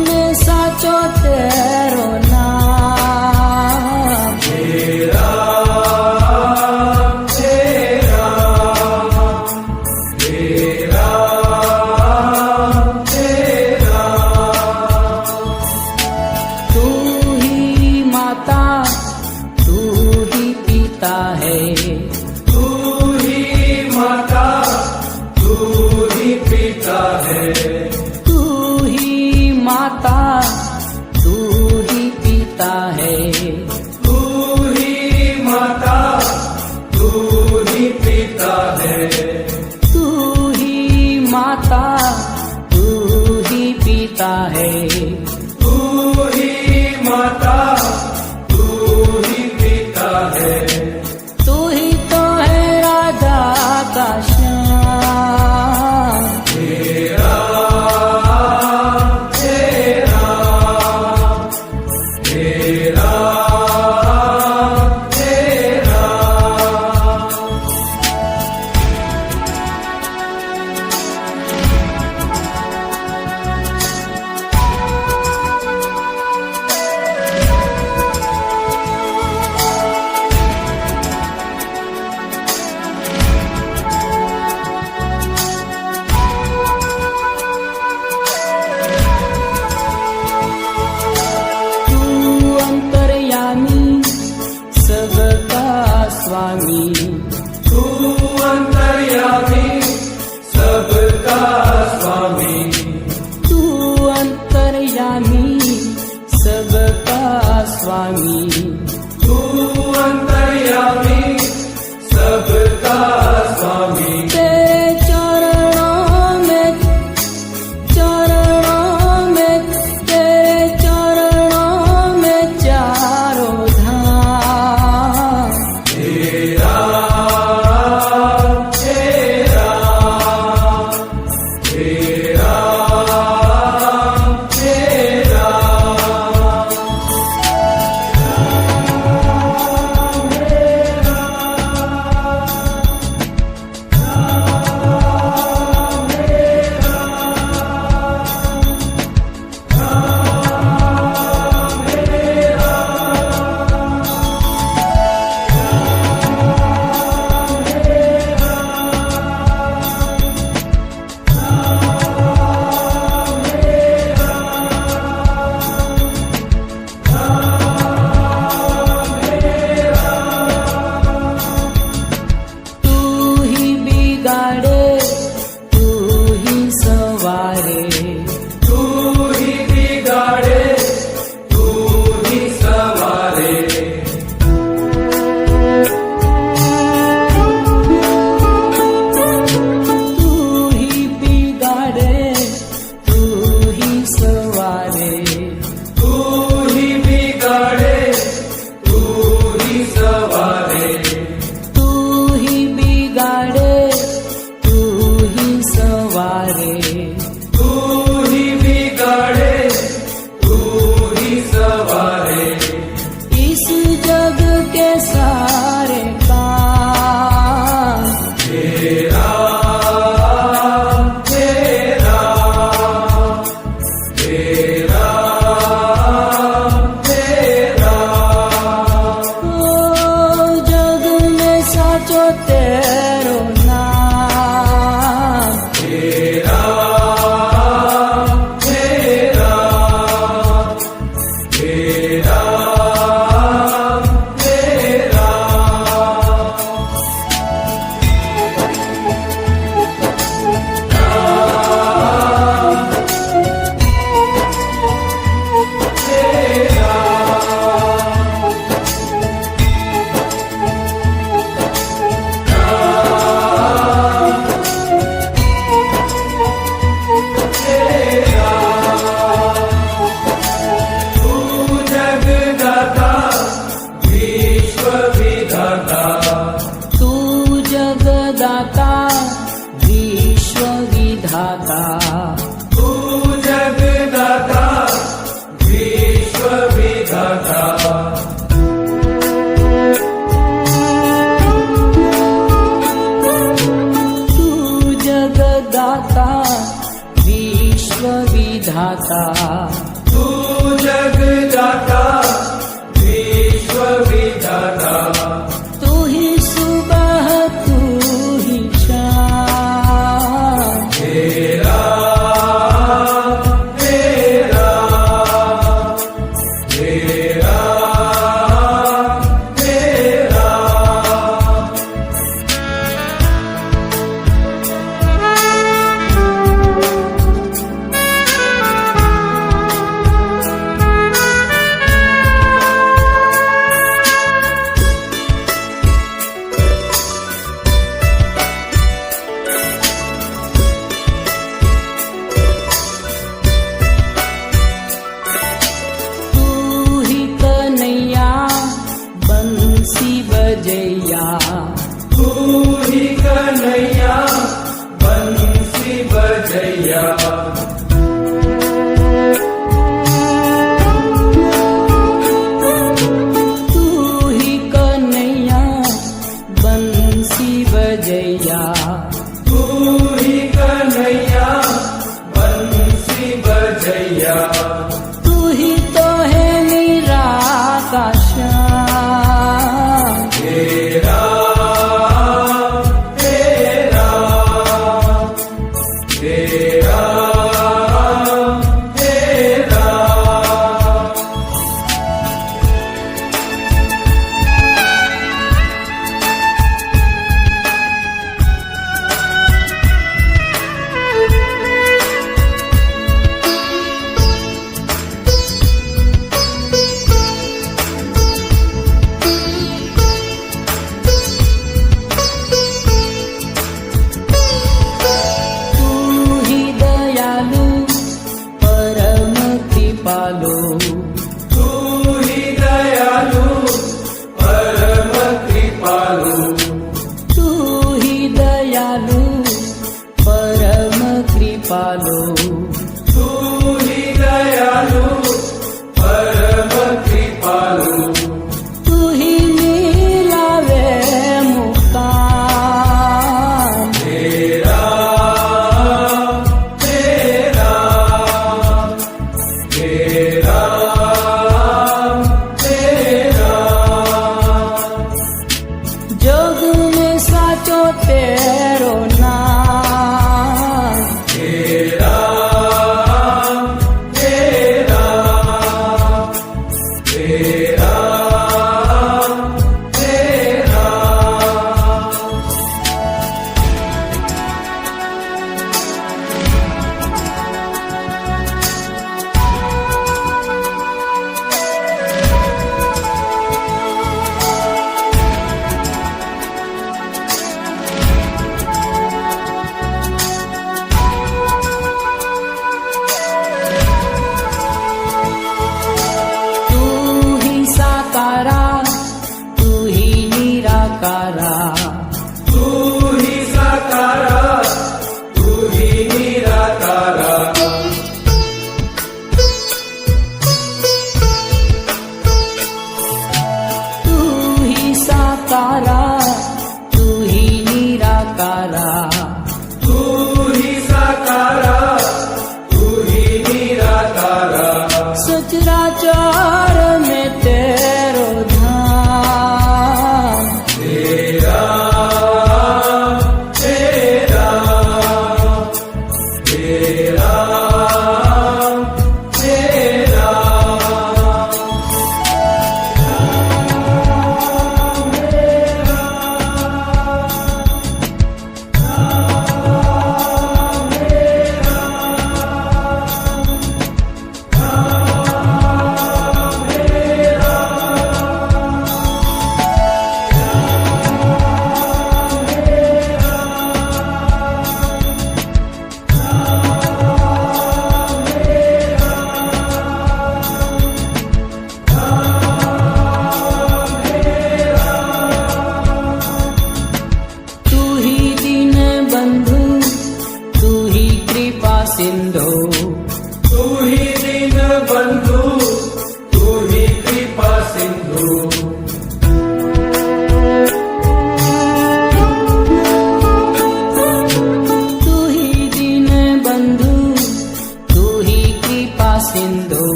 में साचो तेरो नाम। तेरा तेरा तेरा तेरा। तू ही माता तू ही पिता है, तू ही माता तू ही पिता है, तू ही माता तू ही पिता है, तू ही माता तू ही पिता है, तू ही माता तू ही पिता है, तू ही माता तू ही पिता है। तू ही तो है राधा का श्याम। तेरा तेरा तेरा तेरा। तू अंतर्यामी सबका स्वामी, तू अंतर्यामी सबका स्वामी, तू अंतर्यामी सबका स्वामी, तू अंतर्यामी सबका स्वामी। तेरे चरणों में तेरे चरणों में चारों धाम। तेरा तेरा तेरा तेरा। तू ही बिगाड़े तू ही सवारे, तू ही बिगाड़े तू ही सवारे, तू ही बिगाड़े तू ही सवारे, तू ही बिगाड़े तू ही सवारे, तू ही बिगाड़े तू ही सवारे। तू ही बिगाड़े तू ही सवारे। इस जग के सारे काम तेरा तेरा तेरा तेरा। ओ जग में साचो तेरो नाम। तेरा तेरा तेरा तेरा। दाता तू जगदाता विश्व विधाता तू ही सुबह तू ही शाम तेरा तेरा तेरा तेरा तू ही कन्हैया बंसी बजैया तू ही कन्हैया बंसी बजैया तू ही कन्हैया बंसी बजैया तू ही कन्हैया बंसी बजैया तू ही तो है मेरा का श्याम तेरा तेरा तेरा तेरा तू ही दयालु परम कृपालु तू ही दयालु परम कृपालु तू ही दयालु परम कृपालु तू ही दयालु परम कृपालु तू ही मिलावे मुकाम तेरा तेरा तेरा तेरा जोग में साचो तेरो नाम तेरा तेरा तेरा तेरा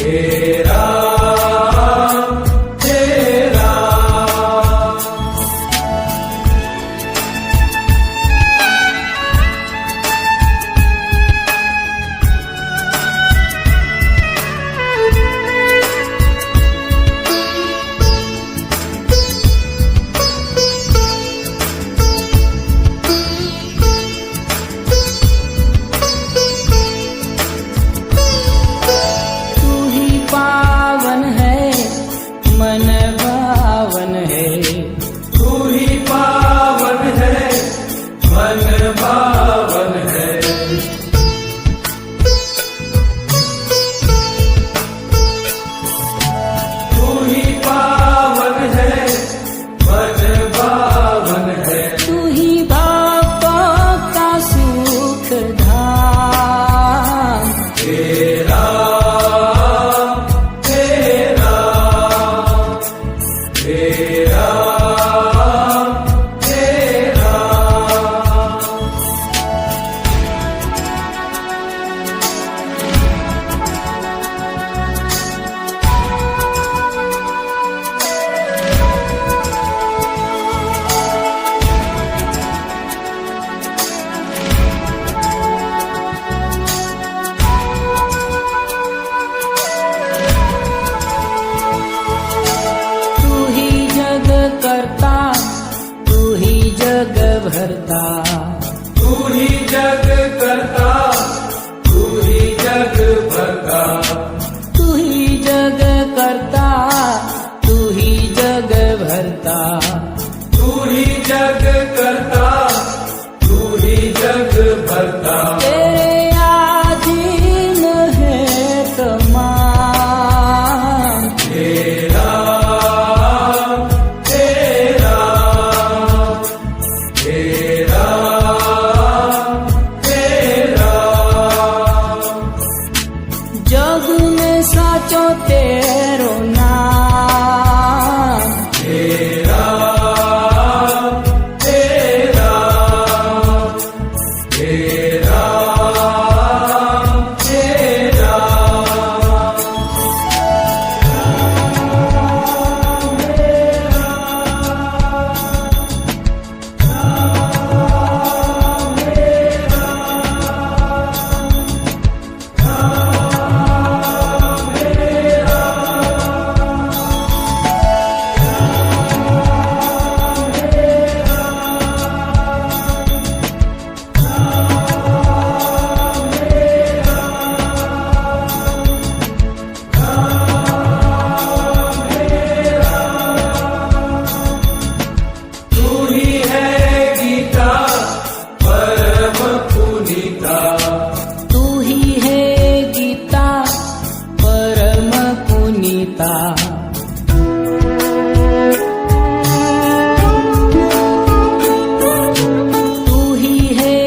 हे राम हे राम। तू ही पावन है मन भावन है, तू ही पावन है मन भावन है। तू ही पावन है मन भावन है। तू ही बाबा का सुख धाम। हे राम हे राम हे राम हे राम। तू ही जग करता, तू ही जग भरता, तू ही जग करता, तू ही जग भरता। तू ही जग करता, तू ही जग भरता। तू ही जग करता, तू ही जग भरता। तेरे अधीन है तमाम। हे राम हे राम हे राम हे राम। जग में साचो तेरो नाम। हे राम हे राम हे राम हे राम। तू ही है गीता परम पुनीता। तू ही है गीता परम पुनीता। तू ही है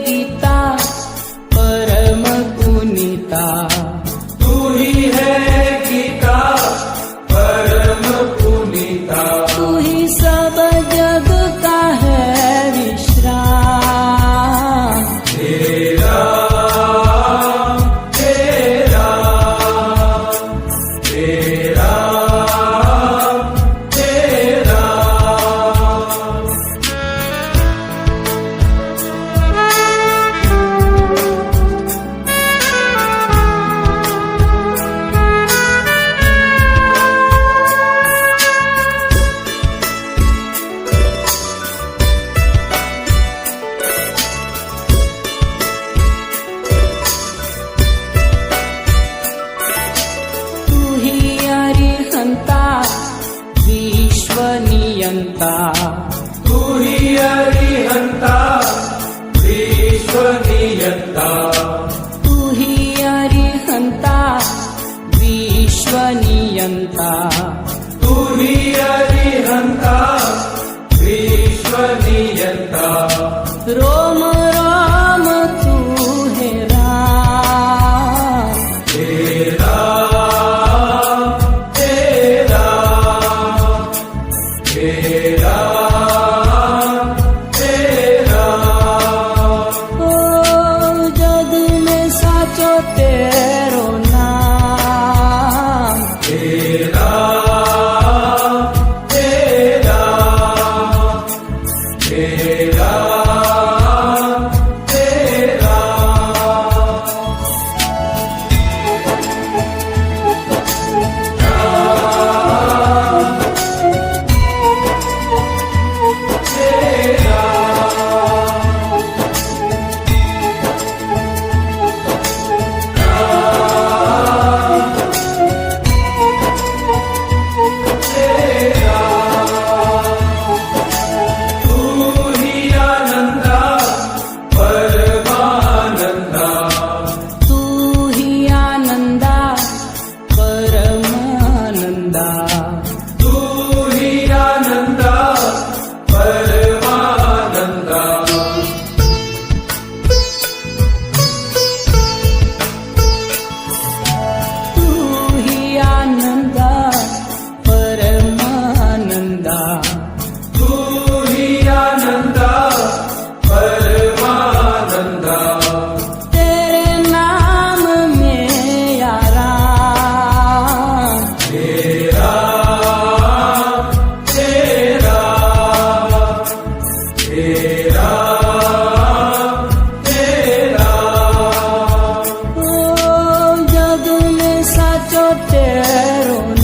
गीता परम पुनीता। तू ही है गीता परम पुनीता। तू ही सब जग का है विश्राम। हे राम हे राम हे राम हे राम। तू ही अरिहंता विश्व नियंता। तू ही अरिहंता विश्व नियंता। तू ही अरिहंता विश्व नियंता। तू ही अरिहंता विश्व नियंता। रोम राम तू है राम। हे राम हे राम हे राम हे राम। ओ जग में साचो तेरो नाम। ठहरो